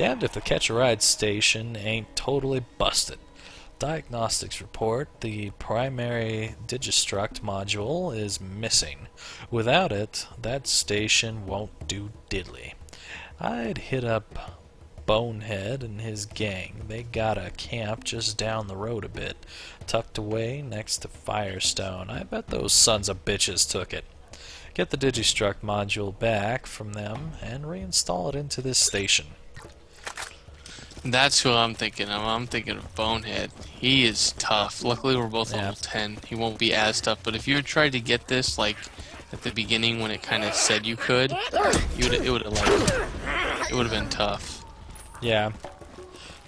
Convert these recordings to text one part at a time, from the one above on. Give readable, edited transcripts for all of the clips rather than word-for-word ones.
Damned if the Catch-A-Ride station ain't totally busted. Diagnostics report the primary Digistruct module is missing. Without it, that station won't do diddly. I'd hit up Bonehead and his gang. They got a camp just down the road a bit, tucked away next to Firestone. I bet those sons of bitches took it. Get the Digistruct module back from them and reinstall it into this station. That's who I'm thinking of. I'm thinking of Bonehead. He is tough. Luckily, we're both level 10. He won't be as tough. But if you had tried to get this, like, at the beginning when it kind of said you could, it would have been tough. Yeah.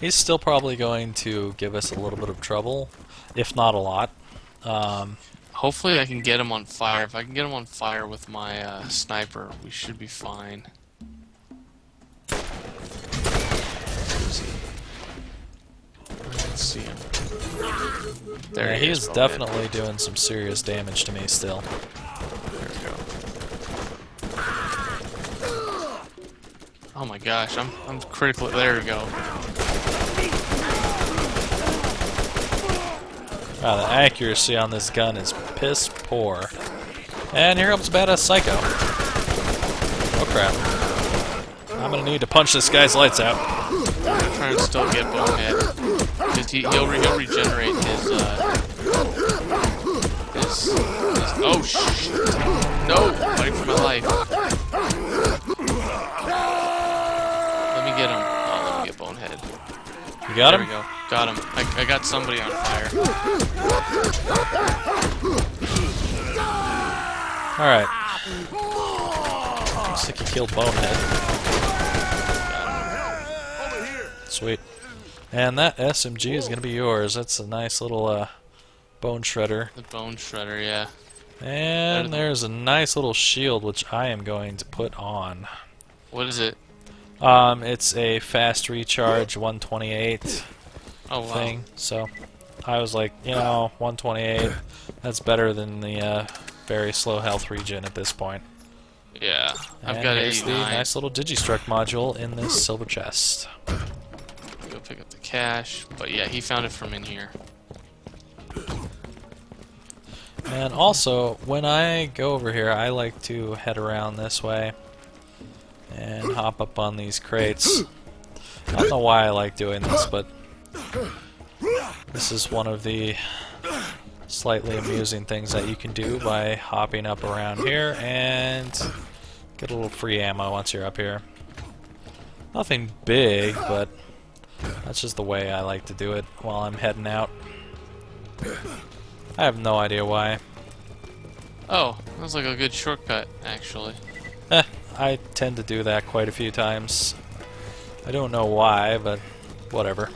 He's still probably going to give us a little bit of trouble, if not a lot. Hopefully I can get him on fire. If I can get him on fire with my sniper, we should be fine. Let's see him. There Yeah, he is definitely doing some serious damage to me still. There we go. Oh my gosh, I'm critical. There we go. Wow, the accuracy on this gun is piss poor. And here comes Badass Psycho. Oh crap. I'm gonna need to punch this guy's lights out. I'm trying to still get Bonehead. Because he'll regenerate his, oh shit! No! Fighting for my life. Let me get him. Oh, let me get Bonehead. You got him? There we go. Got him. I got somebody on fire. Alright. Looks like you killed Bonehead. Sweet. And that SMG is going to be yours. That's a nice little bone shredder. The bone shredder, yeah. And there's a nice little shield which I am going to put on. What is it? It's a fast recharge 128 thing. So I was like, you know, 128, that's better than the very slow health regen at this point. Yeah, I've and got here's the 89. nice little Digistruct module in this silver chest. Go pick up the cash, but yeah, he found it from in here. And also, when I go over here, I like to head around this way and hop up on these crates. I don't know why I like doing this, but this is one of the slightly amusing things that you can do by hopping up around here and get a little free ammo once you're up here. Nothing big, but that's just the way I like to do it while I'm heading out. I have no idea why. Oh, that was like a good shortcut, actually. I tend to do that quite a few times. I don't know why, but whatever.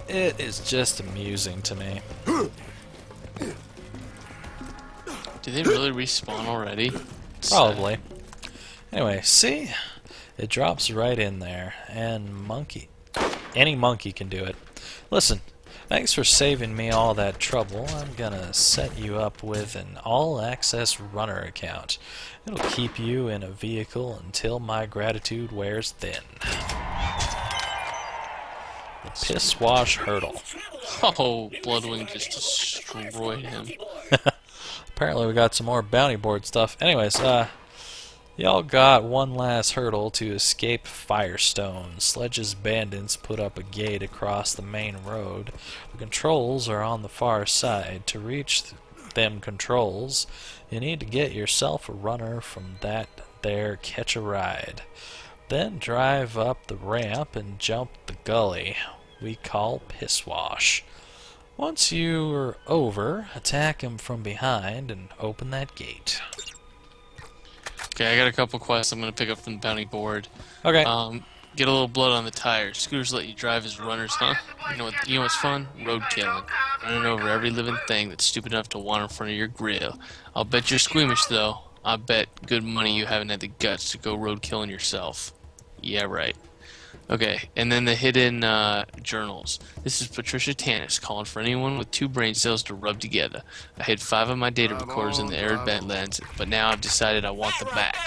It is just amusing to me. Did they really respawn already? Probably. Anyway, see? It drops right in there. And any monkey can do it. Listen, thanks for saving me all that trouble. I'm gonna set you up with an all-access runner account. It'll keep you in a vehicle until my gratitude wears thin. Piss Wash Hurdle. Oh, Bloodwing just destroyed him. Apparently we got some more bounty board stuff. Anyways, y'all got one last hurdle to escape Firestone. Sledge's bandits put up a gate across the main road. The controls are on the far side. To reach them controls, you need to get yourself a runner from that there Catch-A-Ride. Then drive up the ramp and jump the gully we call Piss Wash. Once you're over, attack him from behind and open that gate. Okay, I got a couple quests I'm gonna pick up from the bounty board. Okay. Get a little blood on the tires. Scooters let you drive as runners, huh? You know what's fun? Road killing. Running over every living thing that's stupid enough to wander in front of your grill. I'll bet you're squeamish though. I bet good money you haven't had the guts to go road killing yourself. Yeah, right. Okay, and then the hidden journals. This is Patricia Tanis calling for anyone with 2 brain cells to rub together. I hid 5 of my data recorders in the arid Badlands, but now I've decided I want them back.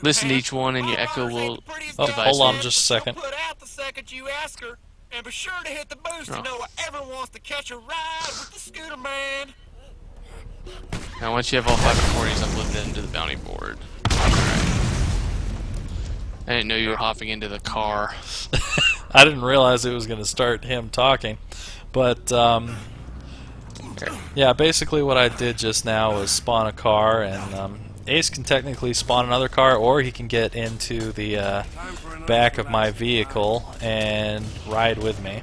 listen to each one, and your echo will Oh, devise hold on it. just a second. Put out the second you ask her, and be sure to hit the boost to know everyone wants to catch a ride with the scooter man. Now, once you have all 5 recordings uploaded into the bounty board. Alright. I didn't know you were hopping into the car. I didn't realize it was going to start him talking. But, yeah, basically what I did just now was spawn a car, and Ace can technically spawn another car, or he can get into the back of my vehicle and ride with me.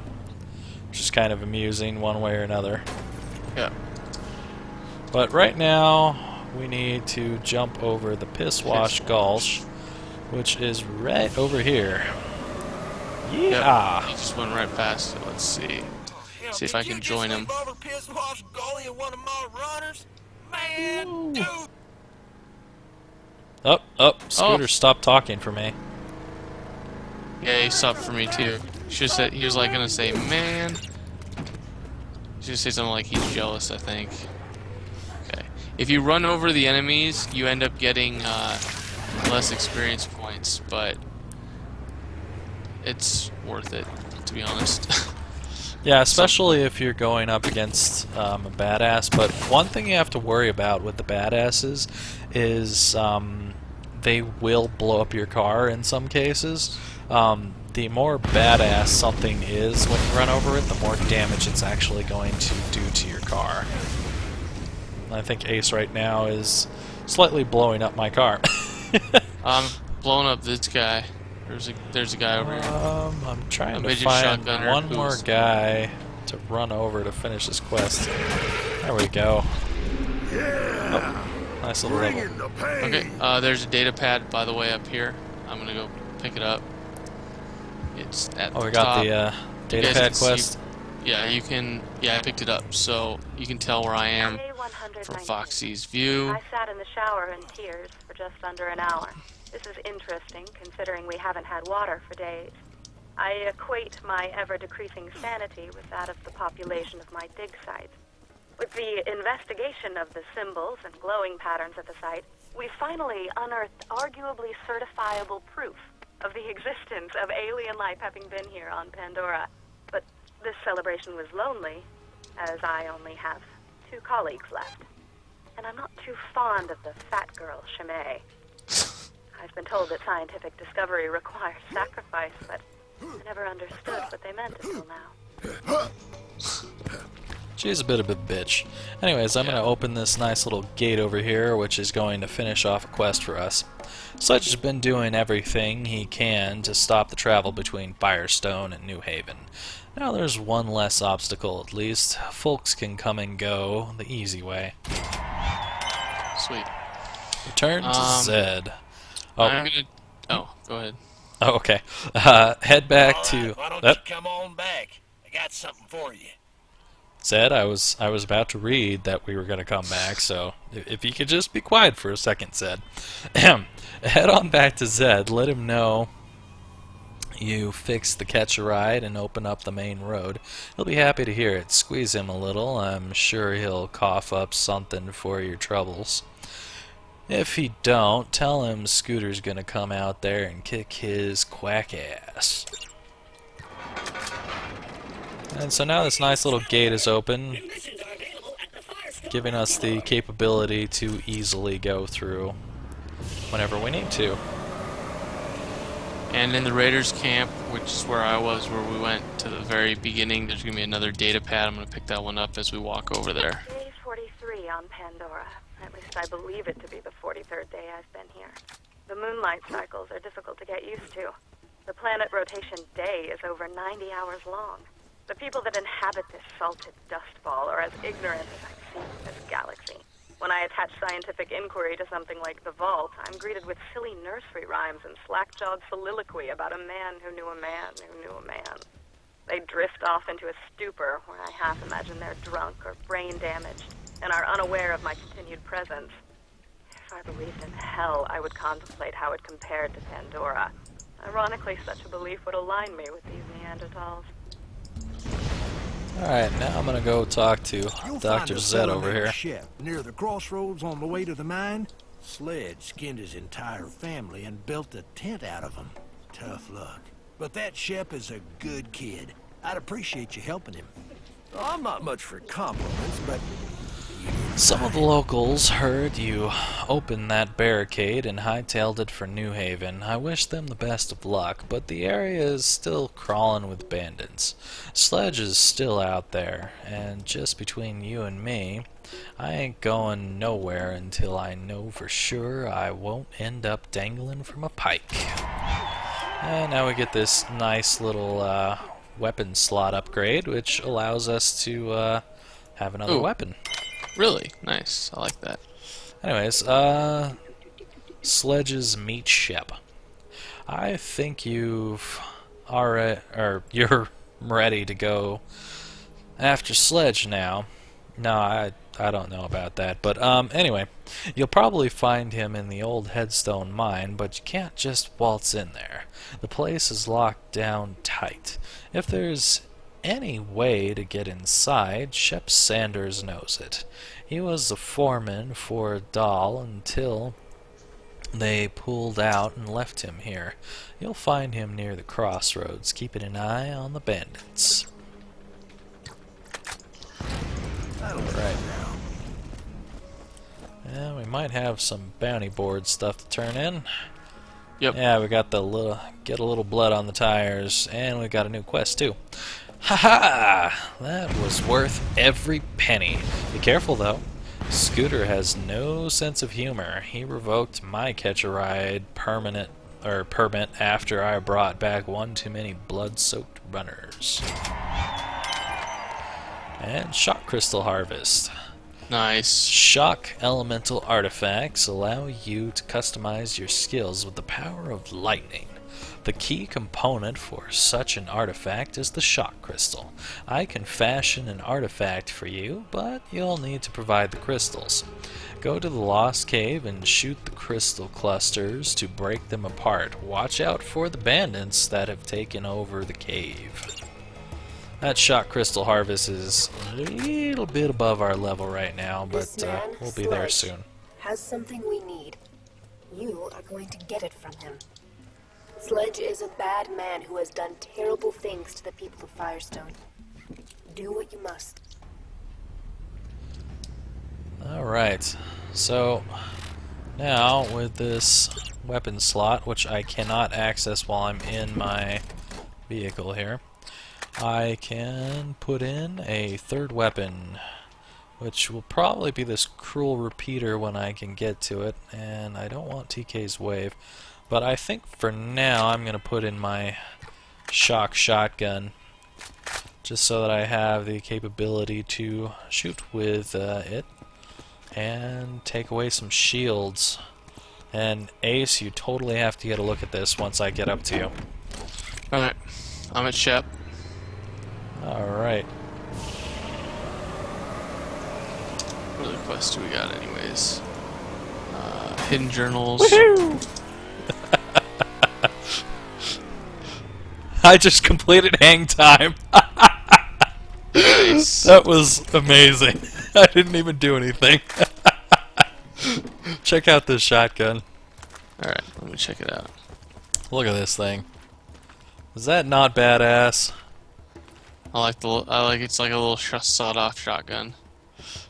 Which is kind of amusing one way or another. Yeah. But right now, we need to jump over the Pisswash Gulch, which is right over here. Yeah! Yep. He just went right past it. Let's see. See if I can join him. Scooter, stop talking for me. Yeah, he stopped for me too. Should said he was like gonna say, man. Should say something like he's jealous, I think. Okay. If you run over the enemies, you end up getting less experience points, but it's worth it, to be honest. Yeah, especially if you're going up against a badass. But one thing you have to worry about with the badasses is they will blow up your car in some cases. The more badass something is when you run over it, the more damage it's actually going to do to your car. I think Ace right now is slightly blowing up my car. I'm blowing up this guy. There's a guy over here. I'm trying to find one more guy to run over to finish this quest. There we go. Yeah. Oh, nice little level. Okay, there's a data pad, by the way, up here. I'm gonna go pick it up. It's at the top. We got the data pad quest. Yeah, you can. Yeah, I picked it up, so you can tell where I am from Foxy's view. I sat in the shower in tears for just under an hour. This is interesting, considering we haven't had water for days. I equate my ever-decreasing sanity with that of the population of my dig site. With the investigation of the symbols and glowing patterns at the site, we finally unearthed arguably certifiable proof of the existence of alien life having been here on Pandora. But this celebration was lonely, as I only have 2 colleagues left. And I'm not too fond of the fat girl, Shimei. I've been told that scientific discovery requires sacrifice, but I never understood what they meant until now. She's a bit of a bitch. Anyways, I'm going to open this nice little gate over here, which is going to finish off a quest for us. Sledge has been doing everything he can to stop the travel between Firestone and New Haven. Now there's one less obstacle at least. Folks can come and go the easy way. Sweet. Return to Zed. Oh, I'm gonna. Oh, go ahead. Oh, okay. Head back to. Why don't you come on back? I got something for you. Zed, I was about to read that we were going to come back, so if you could just be quiet for a second, Zed. Head on back to Zed. Let him know you fixed the catch a ride and open up the main road. He'll be happy to hear it. Squeeze him a little. I'm sure he'll cough up something for your troubles. If he don't, tell him Scooter's gonna come out there and kick his quack ass. And so now this nice little gate is open, giving us the capability to easily go through whenever we need to. And in the Raiders camp, which is where I was, where we went to the very beginning, there's going to be another data pad. I'm going to pick that one up as we walk over there. Day 43 on Pandora. At least I believe it to be the 43rd day I've been here. The moonlight cycles are difficult to get used to. The planet rotation day is over 90 hours long. The people that inhabit this salted dust ball are as ignorant as I've seen in this galaxy. When I attach scientific inquiry to something like the vault, I'm greeted with silly nursery rhymes and slack-jawed soliloquy about a man who knew a man who knew a man. They drift off into a stupor where I half imagine they're drunk or brain damaged and are unaware of my continued presence. If I believed in hell, I would contemplate how it compared to Pandora. Ironically, such a belief would align me with these Neanderthals. Alright, now I'm gonna go talk to You'll Dr. find a Zed over here. ship near the crossroads on the way to the mine. Sledge skinned his entire family and built a tent out of them. Tough luck. But that Shep is a good kid. I'd appreciate you helping him. I'm not much for compliments, but... Some of the locals heard you open that barricade and hightailed it for New Haven. I wish them the best of luck, but the area is still crawling with bandits. Sledge is still out there, and just between you and me, I ain't going nowhere until I know for sure I won't end up dangling from a pike. And now we get this nice little weapon slot upgrade, which allows us to have another weapon. Really? Nice. I like that. Anyways, Sledge's meet Shep. I think you're ready to go after Sledge now. No, I don't know about that, but anyway, you'll probably find him in the old Headstone mine, but you can't just waltz in there. The place is locked down tight. If there's any way to get inside, Shep Sanders knows it. He was the foreman for Dahl until they pulled out and left him here. You'll find him near the crossroads, keeping an eye on the bandits. Alright. Yeah, we might have some bounty board stuff to turn in. Yep. Yeah, we got the get a little blood on the tires, and we got a new quest too. Ha-ha! That was worth every penny. Be careful though. Scooter has no sense of humor. He revoked my catch-a-ride permit after I brought back one too many blood-soaked runners. And shock crystal harvest. Nice. Shock elemental artifacts allow you to customize your skills with the power of lightning. The key component for such an artifact is the shock crystal. I can fashion an artifact for you, but you'll need to provide the crystals. Go to the Lost Cave and shoot the crystal clusters to break them apart. Watch out for the bandits that have taken over the cave. That shock crystal harvest is a little bit above our level right now, but we'll be there soon. Has something we need. You are going to get it from him. Sledge is a bad man who has done terrible things to the people of Firestone. Do what you must. Alright, so now with this weapon slot, which I cannot access while I'm in my vehicle here, I can put in a third weapon, which will probably be this cruel repeater when I can get to it, and I don't want TK's wave. But I think for now I'm going to put in my shock shotgun, just so that I have the capability to shoot with it and take away some shields. And Ace, you totally have to get a look at this once I get up to you. Alright, I'm at Shep. Alright. What other quests do we got anyways? Hidden journals. Woohoo! I just completed hang time. Nice. That was amazing. I didn't even do anything. Check out this shotgun. Alright, let me check it out. Look at this thing. Is that not badass? I like it's like a little sawed-off shotgun.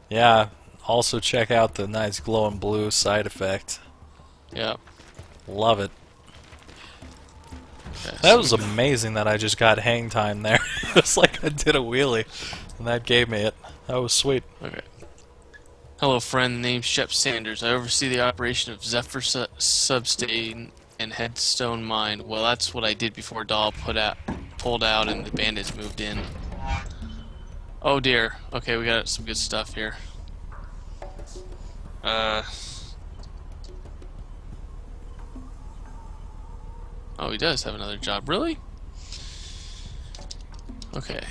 Yeah. Also check out the nice glowing blue side effect. Yep. Love it. Okay, That was amazing that I just got hang time there. It's like I did a wheelie, and that gave me it. That was sweet. Okay. Hello, friend. Name's Shep Sanders. I oversee the operation of Zephyr Substation and Headstone Mine. Well, that's what I did before Dahl pulled out and the bandits moved in. Oh dear. Okay, we got some good stuff here. Oh, he does have another job. Really? Okay.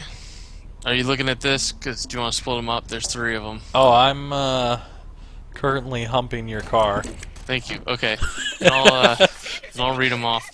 Are you looking at this? Because do you want to split them up? There's 3 of them. Oh, I'm currently humping your car. Thank you. Okay. I'll read them off.